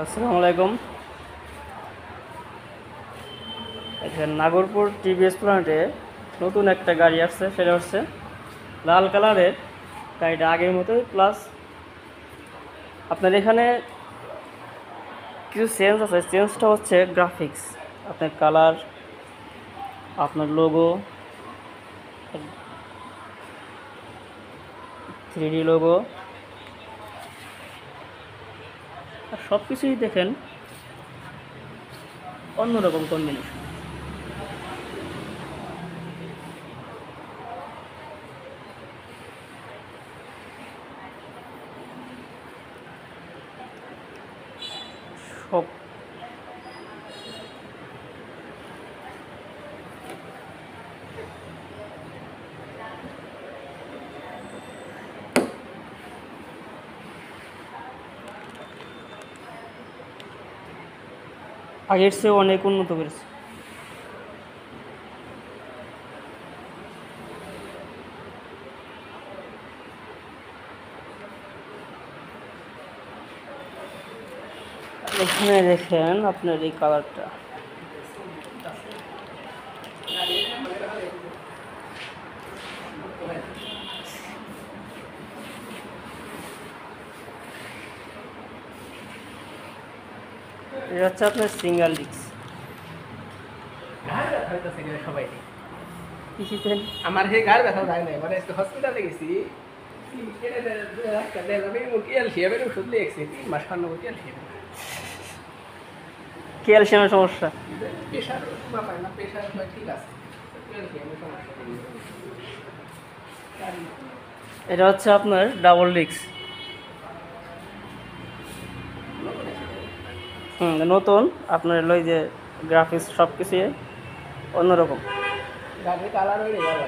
আসসালামু আলাইকুম। এখানে নাগরপুর টিভিএস প্ল্যান্টে নতুন একটা গাড়ি আসছে, সেটা হচ্ছে লাল কালারের গাড়িটা আগের মতোই, প্লাস আপনার এখানে কিছু চেঞ্জ আছে। চেঞ্জটা হচ্ছে গ্রাফিক্স, আপনার কালার, আপনার লোগো, 3D লোগো, আর সব কিছুই দেখেন অন্যরকম কম্বিনেশন। সব আগের চেয়ে অনেক উন্নত করেছে। এখানে দেখেন আপনার এই কালারটা, এটা হচ্ছে আপনার সিঙ্গেল ডিস্ক। ঘাড় ব্যথা হইতেছে এখানে সবাই। কিসের? আমার সেই ঘাড় ব্যথা যায় নাই, মানে আজকে হসপিটালে গেছি। ক্যালসিয়ামের ওষুধ লিখছে, 3 মাস খাওয়ানো ক্যালসিয়াম। ক্যালসিয়ামের সমস্যা। প্রেশার মাপায় না, প্রেশার ঠিক আছে, ক্যালসিয়ামের সমস্যা। এটা হচ্ছে আপনার ডাবল ডিস্ক। নতুন আপনার হলো এই যে গ্রাফিক্স সব কিছুই অন্যরকম। গাড়ির কালার হয়ে যাবে।